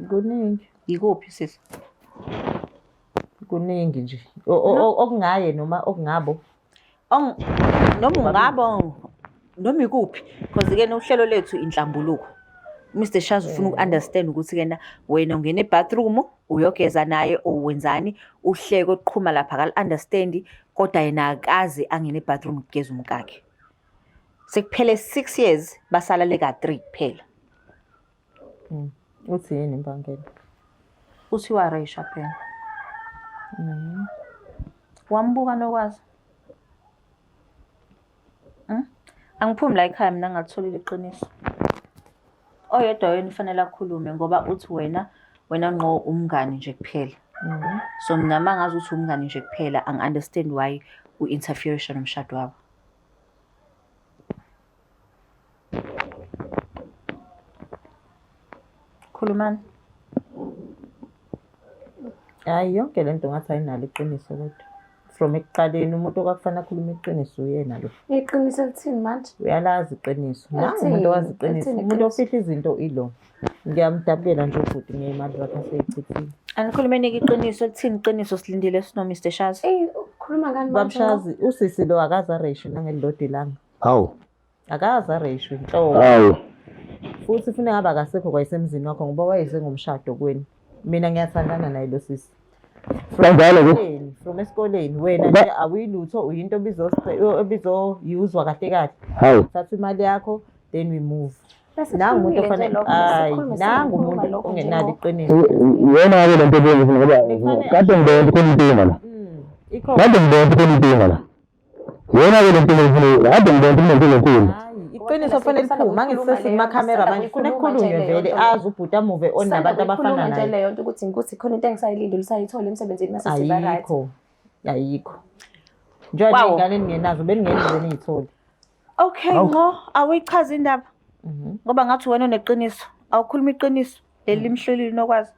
Kuningi.
Yikuphi sisi?
Kuningi nje. Okungaye noma okungabo.
Noma ungabo noma ikuphi because ke uhlelo lethu inhlambuluko. Mr Shazi ufuna ukunderstand ukuthi kena wena ungena ebathroom uyogeza naye owenzani uhleke oqhuma lapha akal understand kodwa yena akazi angena ebathroom ukugeza umkakhe. Sekuphele 6 years basala leka 3 kuphela.
Uthi yini imbangela?
Uthi wa Reisha phela. Wambuka nokwazi. Angiphumi la ekhaya mina ngatholile iqiniso. Oyedwa wena ufanele akhulume ngoba uthi wena ngqo umngani nje kuphela. So mina mangazi uthi umngani nje kuphela understand why u-interferation nomshado wabo. Khulumani.
Hayi yonke lento ngathi ayinalo iqiniso kodwa. From ekuqaleni umuntu okakufanele akhulume iqiniso uyena lo.
Iqiniso lithini manje?
Uyalazi iqiniso. Nangu umuntu owazi iqiniso. Umuntu ofihla izinto ilo. Ngiyamdabulela nje ukuthi ngeyimali zakhe aseyichithile.
Anikhulumeni iqiniso lithini iqiniso silindile sino Mr Shazi.
Khuluma ngani manje?
Babshazi usisi lo akaza ratio nangelilodwa ilanga.
Hawu.
Akaza ratio inhloko.
Hawu.
Futhi ufuna ngaba akasekho kwayisemzini wakho ngoba wayeze ngomshado kweni. Mina ngiyathandana naye lo sisi. From esikoleni wena nje awuyilutho uyinto ebizoyuzwa kahle kahle. Thatha imali yakho then we move. Nangu umuntu ofanele nangu umuntu ongenalo iqiniso.
Yena ke lento ebonga ngoba kade ngibona khona inkinga la. Kade ngibona khona inkinga la. Yena ke lento ebonga kade ngibona inkinga enkulu.
Iqiniso fanele liphuma mangisese imakhamera manje ufuna ukukhulunywe vele azi ubhuti amuve on nabantu abafana naye.
Leyo nto ukuthi khona into engisayilindile usayithola emsebenzini mase siba right.
Ayikho. Njengoba ingane ningenazo beningene nizithole.
Okay ngo awichaza indaba. Ngoba ngathi wena uneqiniso awukhuluma iqiniso leli mhleleli nokwazi.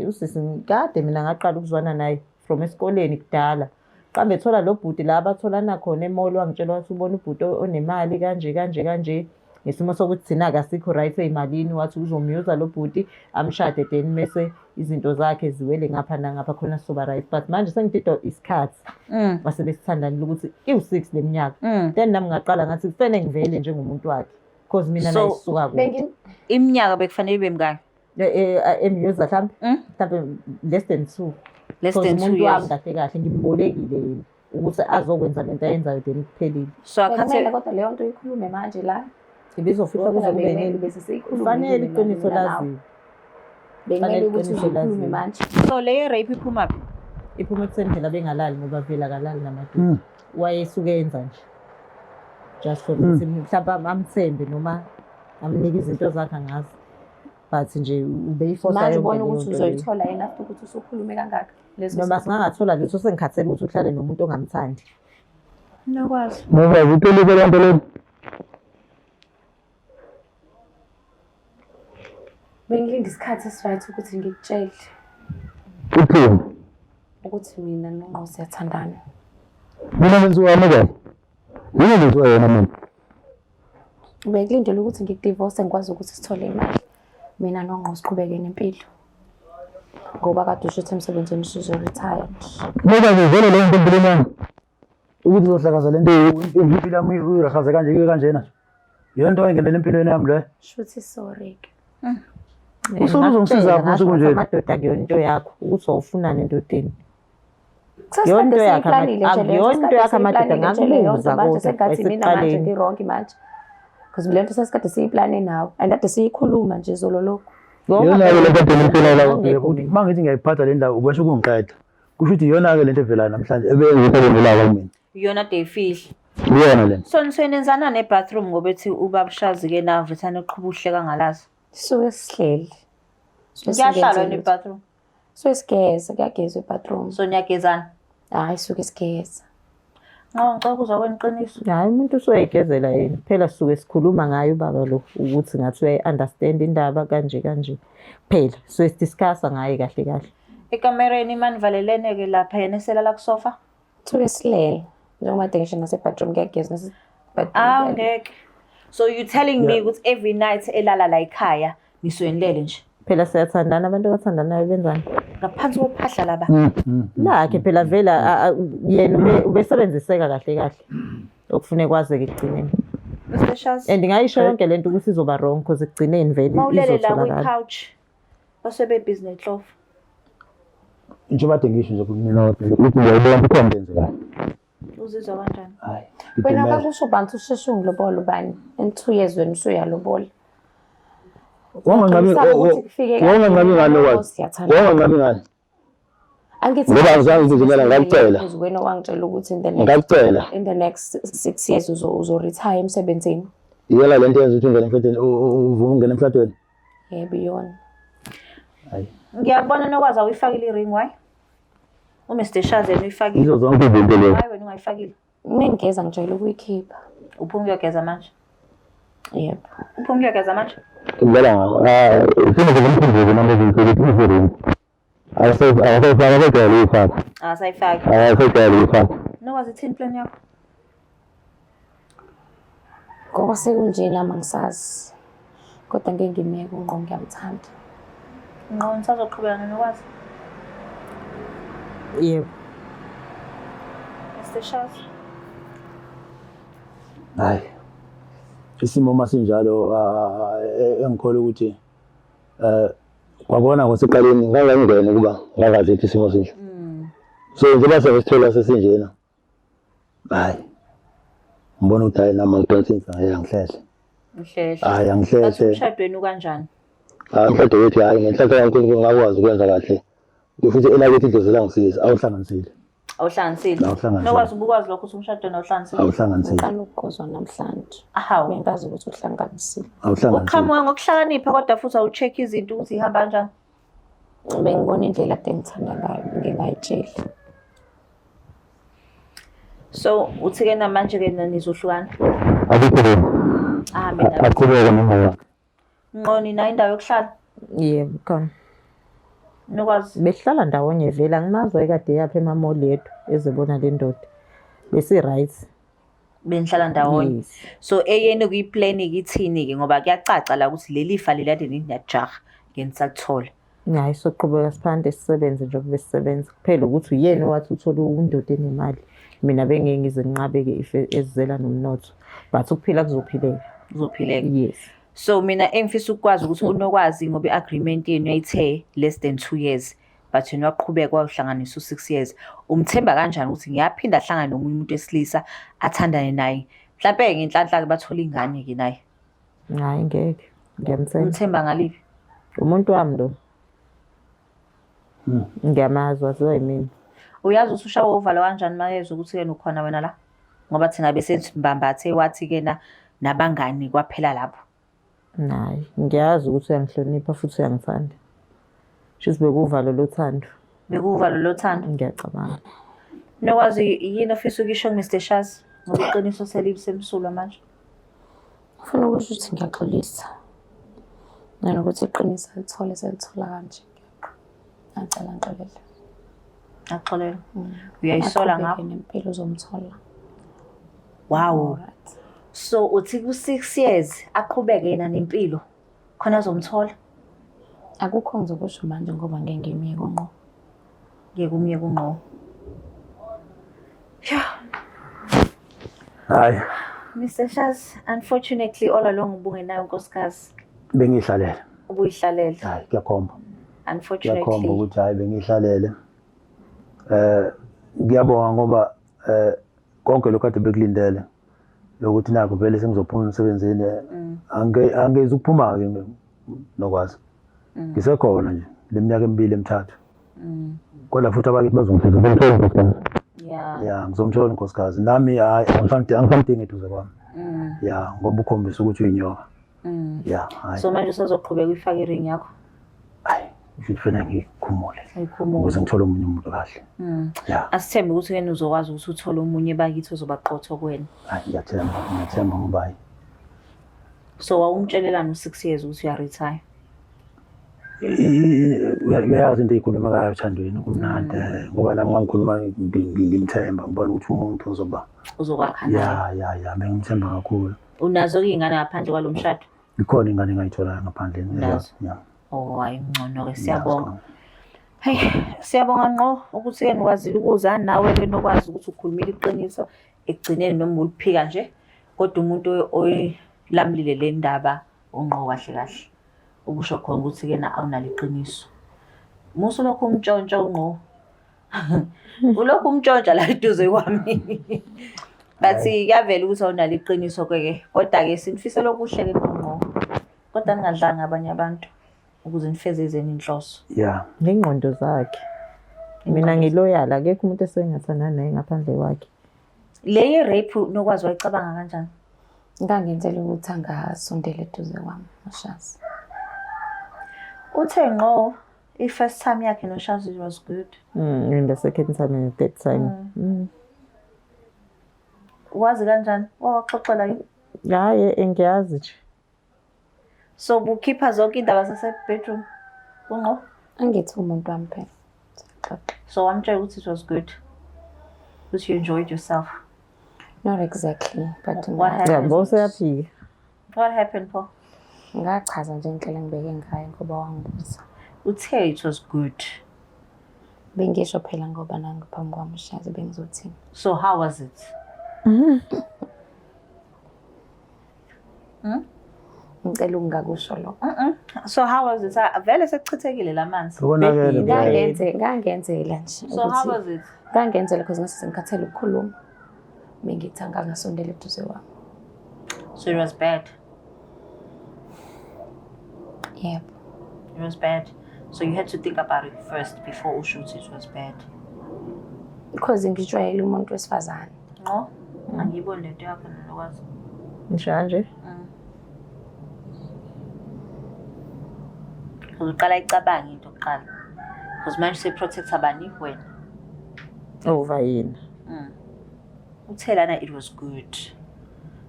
Usisi kade mina ngaqala ukuzwana naye from esikoleni kudala. Qambe ethola lo bhuti la abatholana khona emall wangitshela ukuthi ubona ubhuti onemali kanje ngesimo sokuthi thina akasikho right ezimalini wathi uzomyuza lo bhuti amshade then mase izinto zakhe ziwele ngapha nangapha khona soba right but manje sengididwa isikhathi base besithandana ukuthi iwu6 leminyaka then nami ngaqala ngathi kufanele ngivele njengomuntu wakhe because mina nayisuka kude
iminyaka bekufanele ibe mngaki
emyuza mhlambe less than 2 less than 2 years kahle kahle ngimbolekile yini ukuthi azokwenza lento ayenzayo then kuphelile
so akhathele kodwa leyo nto ikhulume manje la
ibizofika kuzokubenele
bese siyikhuluma
fanele iqiniso laziwe
bengeke ukuthi uzokhulume manje
so le rape iphuma phi
iphuma ekutheni phela bengalali ngoba vela kalali namadudu wayesuke yenza nje just for ukuthi mhlawumbe amthembe noma amnike izinto zakhe ngazo but nje ubeyiforsa
manje ubona ukuthi uzoyithola yena after ukuthi usukhulume kangaka lezo
noma singangathola lutho sengikhathele ukuthi uhlale nomuntu ongamthandi
nokwazi
ngoba uthole lento le
bengilinde isikhathi esiright ukuthi ngikutshele
Uthini?
ukuthi mina noNgqo siyathandana.
Mina ngenziwa amagama. Yini ngenziwa yena mina?
Bekulindele ukuthi ngikudivorce ngikwazi ukuthi sithole imali. Mina noNgqo siqhubeke nempilo. Ngoba kade usho ukuthi emsebenzini usuzo-retire.
Ngoba ngivele le nto empilweni yami. Ukuthi uzohlakaza le nto impilo yami uyirahaza kanje ibe kanjena. Yonto engenele empilweni yami le.
Shuthi sorry-ke.
Uzongisiza lapho usuku nje.
Amadoda kuyonto yakho ukuthi awufunani endodeni.
Yonto
yakhe amadoda ngakubuza
manje sengathi mina manje ngi-wrong manje. Because le nto sesikade siyiplane nawe and kade siyikhuluma nje izolo lokho.
Yona-ke le nto evela impilo la ukuthi uma ngithi ngiyayiphatha le ndawo ubesho kungiqeda. Kusho ukuthi iyona-ke le nto evela namhlanje ebeyenzela kumina.
Iyona Dayfihle.
Iyona le.
So nisenenzana ne-bathroom ngoba ethi ubabushazi-ke navo ethanda uqhuba uhleka ngalazi.
Sisuke sihleli.
Kuyahlalwa ne-bathroom.
Suke sigeza, kuyagezwa e-bathroom.
So niyagezana.
Hayi suke sigeza.
Ngicela ukuzwa kweqiniso.
Hayi umuntu usuyayigezela yena. Phela sisuke sikhuluma ngayo ubaba lo ukuthi ngathi uyayi-understand indaba kanje kanje. Phela sidiscussa ngaye kahle kahle.
Ekamereni manivalelene-ke lapha yena eselala kusofa?
Suke silele. Njengoba ngisho nase-bathroom kuyagezwa nase-bathroom.
Ngeke. So you telling me ukuthi every night elala la ekhaya niswenilele nje?
Phela siyathandana abantu abathandanayo benzani?
Ngaphansi kophahla laba.
Lakhe phela vela yena ubesebenziseka kahle kahle. Okufune kwazeke ekugcineni.
Mr. Shaz.
And ngayisho yonke lento ukuthi izoba wrong because ekugcineni vele
Mawulele la
izotholakala.
kwi-couch. Basebe business cloth.
Njengoba kade ngisho nje kumina ukuthi ngiyayibona ukuthi ngenzekayo.
Uzizwa kanjani?
Hayi.
Wena kwakusho bantu usheshe ungilobola ubani? In 2 years wena usuyalobola.
Wangangabi ngani wazi. Wangangabi ngani.
Angithi
Ngoba ngizange ngizimela ngakucela.
Wena wangitshela ukuthi
Ngakucela.
in the next 6 years uzo-retire emsebenzini.
Iyela le nto yenza ukuthi ungene emshadweni uvume ungene emshadweni.
Yebo iyona.
Hayi.
Ngiyabona nokwazi awuyifakile i-ring why? Mr. Shaz yena uyifakile.
Izo zonke izinto lezo.
Hayi wena ungayifakile.
Mengigeza ngijwayele ukuyikhipha.
Uphuma uyogeza manje?
Yebo.
Uphuma uyogeza manje?
Ngibala ngawo. Simo ngomkhumbuzo nami ukuthi iziringi. Awasayifaka uyifaka.
Asayifaki.
Awasayifaka uyifaka.
Nokwazi ithini plan yakho?
Ngoba sekunje lama ngisazi. Kodwa ngeke ngimeke uNgqo ngiyamthanda.
Ngqo nisazoqhubeka nokwazi?
Yebo.
Mr. Shaz.
Hayi. Isimo masinjalo engikholwa ukuthi kwabona ngosiqaleni ngangangene kuba ngakazi ukuthi isimo sinje. So njengoba sesithola sesinjena. Hayi. Ngibona ukuthi hayi nama ngidonsinsa ngiyangihlehle.
Mhlehle.
Hayi angihlehle.
Bathi umshadweni kanjani?
Mfethu wethi hayi ngenhlanhla kaNkulunkulu ngakwazi ukwenza kahle. Futhi elakithi idlozi langisiza awuhlanganisile.
Awuhlanganisile. Nokwazi ubukwazi lokho ukuthi umshadweni awuhlanganisile.
Awuhlanganisile.
Ngicela ukukozwa namhlanje.
Ahawu.
Bengazi ukuthi uhlanganisile.
Awuhlanganisile.
Uqhamuka ngokuhlakanipha kodwa futhi awucheck izinto ukuthi ihamba kanjani.
Bengibona indlela ade ngithanda ngayo ngingayitsheli.
So uthi-ke namanje-ke nizohlukana?
Akukho.
Mina.
Aqhubeke nomoya.
Ngqoni na indawo yokuhlala?
Yebo khona.
Nokwazi
Behlala ndawonye vela ngimazwe kade yapha emamall yethu ezebona le ndoda. Bese right.
benihlala ndawonye.
Yes.
So eyeni kuyiplan-ke ithini-ke ngoba kuyacaca la ukuthi leli fa leli ade niyajaha ngenisalithola.
Hayi soqhubeka siphande sisebenze njengoba besisebenza. Kuphela ukuthi uyena wathi uthola undoda enemali. Mina bengeke ngize nginqabe-ke ife ezizela nomnotho. But ukuphila kuzophileka.
Uzophileka.
Yes.
So mina engifisa ukwazi ukuthi unokwazi ngoba i-agreement yenu yayithe less than 2 years. But yena waqhubeka wahlanganisa u6 years. Umthemba kanjani ukuthi ngiyaphinda ahlangane nomunye umuntu wesilisa athandane naye? Mhlawumbe ngenhlanhla ke bathola ingane ke naye.
Hayi ngeke. Ngiyamthemba.
Umthemba ngalipi?
Umuntu wami lo. Ngiyamazwa zoyimini.
Uyazi usushawa uvalo kanjani mayezwe ukuthi yena ukhona wena la? Ngoba thina bese mbambathe wathi ke nabangani kwaphela lapho.
Hayi, ngiyazi ukuthi uyangihlonipha futhi uyangithanda. Shisi bekuvalo lothando.
Bekuvalo lothando.
Ngiyacabanga.
Nokwazi yini ofisa ukisho Mr. Shaz ngoba iqiniso selisemsulwa manje?
Ufuna ukusho ukuthi ngiyaxolisa. Nanokuthi iqiniso selithole selithola kanje. Ngicela ngixolele.
Axolela. Uyayisola
Aqhubeke
ngapho.
nempilo uzomthola.
Wow.
Alright.
So uthi ku-6 years aqhubeke yena nempilo khona azomthola.
Akukho ngizokusho manje ngoba ngeke ngimiyeke unqo.
Ngeke umyeke unqo.
Hayi,
Mr. Shaz, unfortunately all along ubungenayo unkosikazi.
bengihlalele.
Ubuyihlalele.
Hayi, kuyakhomba. Kuyakhomba
Unfortunately.
ukuthi hayi bengihlalele. Ngiyabonga ngoba konke lokho kade bekulindele lokuthi nakho vele sengizophuma emsebenzini angeze ukuphuma ke nokwazi. Ngisekhona nje leminyaka emibili emithathu. Kodwa futhi abakithi bazongithatha.
Yeah.
Ya, ngizomthola unkosikazi. Nami hayi angisamdingi eduze kwami. Ya, ngoba ukhombisa ukuthi uyinyoka. Ya, hayi.
So manje usazoqhubeka uyifake ring yakho.
Hayi, ngifuna ngikhumule.
Ayikhumule.
Ukuze ngithole omunye umuntu kahle. Ya.
Asithembe ukuthi wena uzokwazi ukuthi uthole umunye bakithi ozobaqotho kuwena.
Hayi, ngiyathemba ngoba hayi.
So wawumtshelelana u6 years ukuthi uyaretire.
Uyayazi into eyikhuluma kayo Thandweni kumnandi ngoba nami ngikhuluma ngimthemba ngibona ukuthi umuntu
Uzokwakha naye.
Ya bengimthemba kakhulu.
Unazo ingane ngaphandle kwalomshado?
Ikhona ingane engayithola ngaphandle. Ya.
Oh hayi ngcono ke siyabonga. Hey, siyabonga ngqo ukuthi ke nikwazile ukuza nawe ke nokwazi ukuthi ukhulumile iqiniso ekugcineni noma uliphika nje kodwa umuntu oyilamlile le ndaba ongqo kahle kahle. Ukusho khona ukuthi ke na awunalo iqiniso. Musu lokho umtshontsho ungqo. Ulokhu umtshontsha la eduze kwami. Bathi kuyavela ukuthi awunalo iqiniso ke kodwa ke sinifise lokuhle ke ngqo. Kodwa ningadlanga abanye abantu ukuze nifeze izeni inhloso.
Ya.
Ngengqondo zakhe. Mina ngiloyala akekho umuntu esengathana naye ngaphandle kwakhe.
Le rape nokwazi wayicabanga kanjani?
Ngangenzela ukuthi angasondela eduze kwami noShazi.
Uthe ngqo i-first time yakhe noShazi was good.
And the second time and the third time.
Wazi kanjani? Waxoxela yini?
Hayi ngiyazi nje.
So bukhipha zonke indaba zase bedroom. Ungqo?
Angithi umuntu wami phela.
So wamtshela ukuthi it was good. That you enjoyed yourself.
Not exactly, but
What happened?
Yeah, both happy.
What happened, Paul?
ngachaza nje indlela ngibeke ngayo ngoba wangibuza.
Uthe it was good.
Bengisho phela ngoba nangiphambi kwami uShazi bengizothini.
So how was it?
Ngicela ungakusho lokho.
So how was it? Vele sekuchithekile lamanzi.
Ngangenzela nje.
So how was it?
Ngangenzela because ngase ngikhathele ukukhuluma. Bengithanga ngasondela eduze kwami.
So it was bad.
Yep.
It was bad. So you had to think about it first before you shoot it was bad.
Because ngijwayele umuntu wesifazane.
No? Angiyiboni lento yakho nokwazi.
Nje.
Uzoqala icabanga into oqala. Because manje seprotect abani wena.
Over yini.
Uthe lana it was good.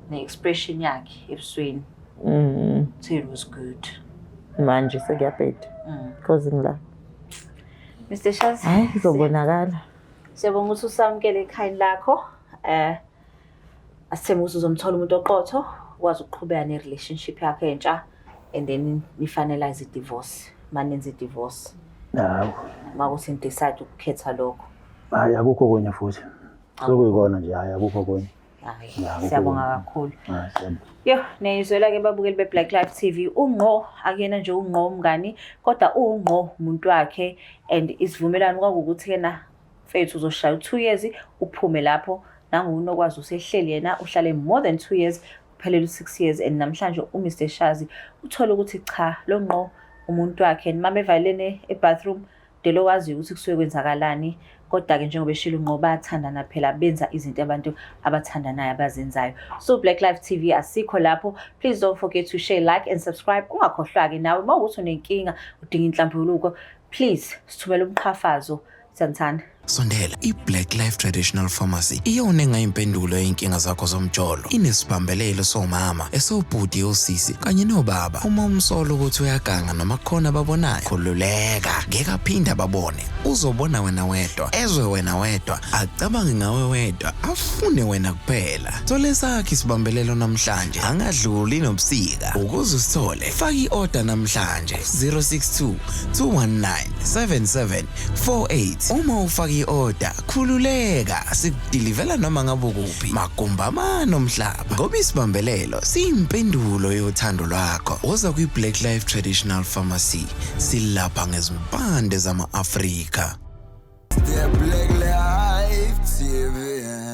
Ne-expression yakhe ebusweni. Uthe it was good.
Manje sekuyaphetha. Because ngila.
Mr. Shaz.
Hayi izobonakala.
Siyabonga ukuthi usamukele ekhaya lakho. Asithemba ukuthi uzomthola umuntu oqotho, ukwazi ukuqhubeka ne-relationship yakho entsha and then nifinalize i-divorce. Manenze i-divorce.
Hawu.
Makuthi decide ukukhetha lokho.
Hayi akukho konye futhi. Sokuyikona nje hayi akukho konye.
Hayi, siyabonga kakhulu.
Hayi siyabonga.
Yo, niyizwela ke babukeli beBlack Life TV. Ungqo akuyena nje ungqo umngani, kodwa ungqo umuntu wakhe and isivumelano kwakukuthi kena mfethu uzoshaya 2 years uphume lapho. Nangunokwazi usehleli yena uhlale more than 2 years uphelele 6 years and namhlanje uMr Shazi uthola ukuthi cha lo ngqo umuntu wakhe mama evalene ebathroom delo wazi ukuthi kusuke kwenzakalani kodwa ke njengoba eshilo ngqo bathandana phela benza izinto abantu abathandanayo abazenzayo. So Black Life TV asikho lapho. Please don't forget to share, like and subscribe. Ungakhohlwa ke nawe mawukuthi unenkinga udinga inhlambuluko please sithumela umqhafazo. Santhana.
Sondela, iBlack Life Traditional Pharmacy iyona engayimpendulo yinkinga zakho zomjolo. Inesibambelelo somama, esobhuti osisi kanye nobaba. Uma umsolo ukuthi uyaganga noma khona babonayo, khululeka, ngeke aphinda babone. Uzobona wena wedwa, ezwe wena wedwa, acabange ngawe wedwa, afune wena kuphela. Thole sakhe isibambelelo namhlanje, angadluli nobusika. Ukuze usithole, faka i-order namhlanje 062 219 7748. Uma ufaka i-order, khululeka, sikudilivela noma ngabe kuphi. Magumbama nomhlaba. Ngoba isibambelelo siyimpendulo yothando lwakho. Woza kwi-Black Life Traditional Pharmacy, silapha ngezimpande zama-Afrika.
The Black Life TV.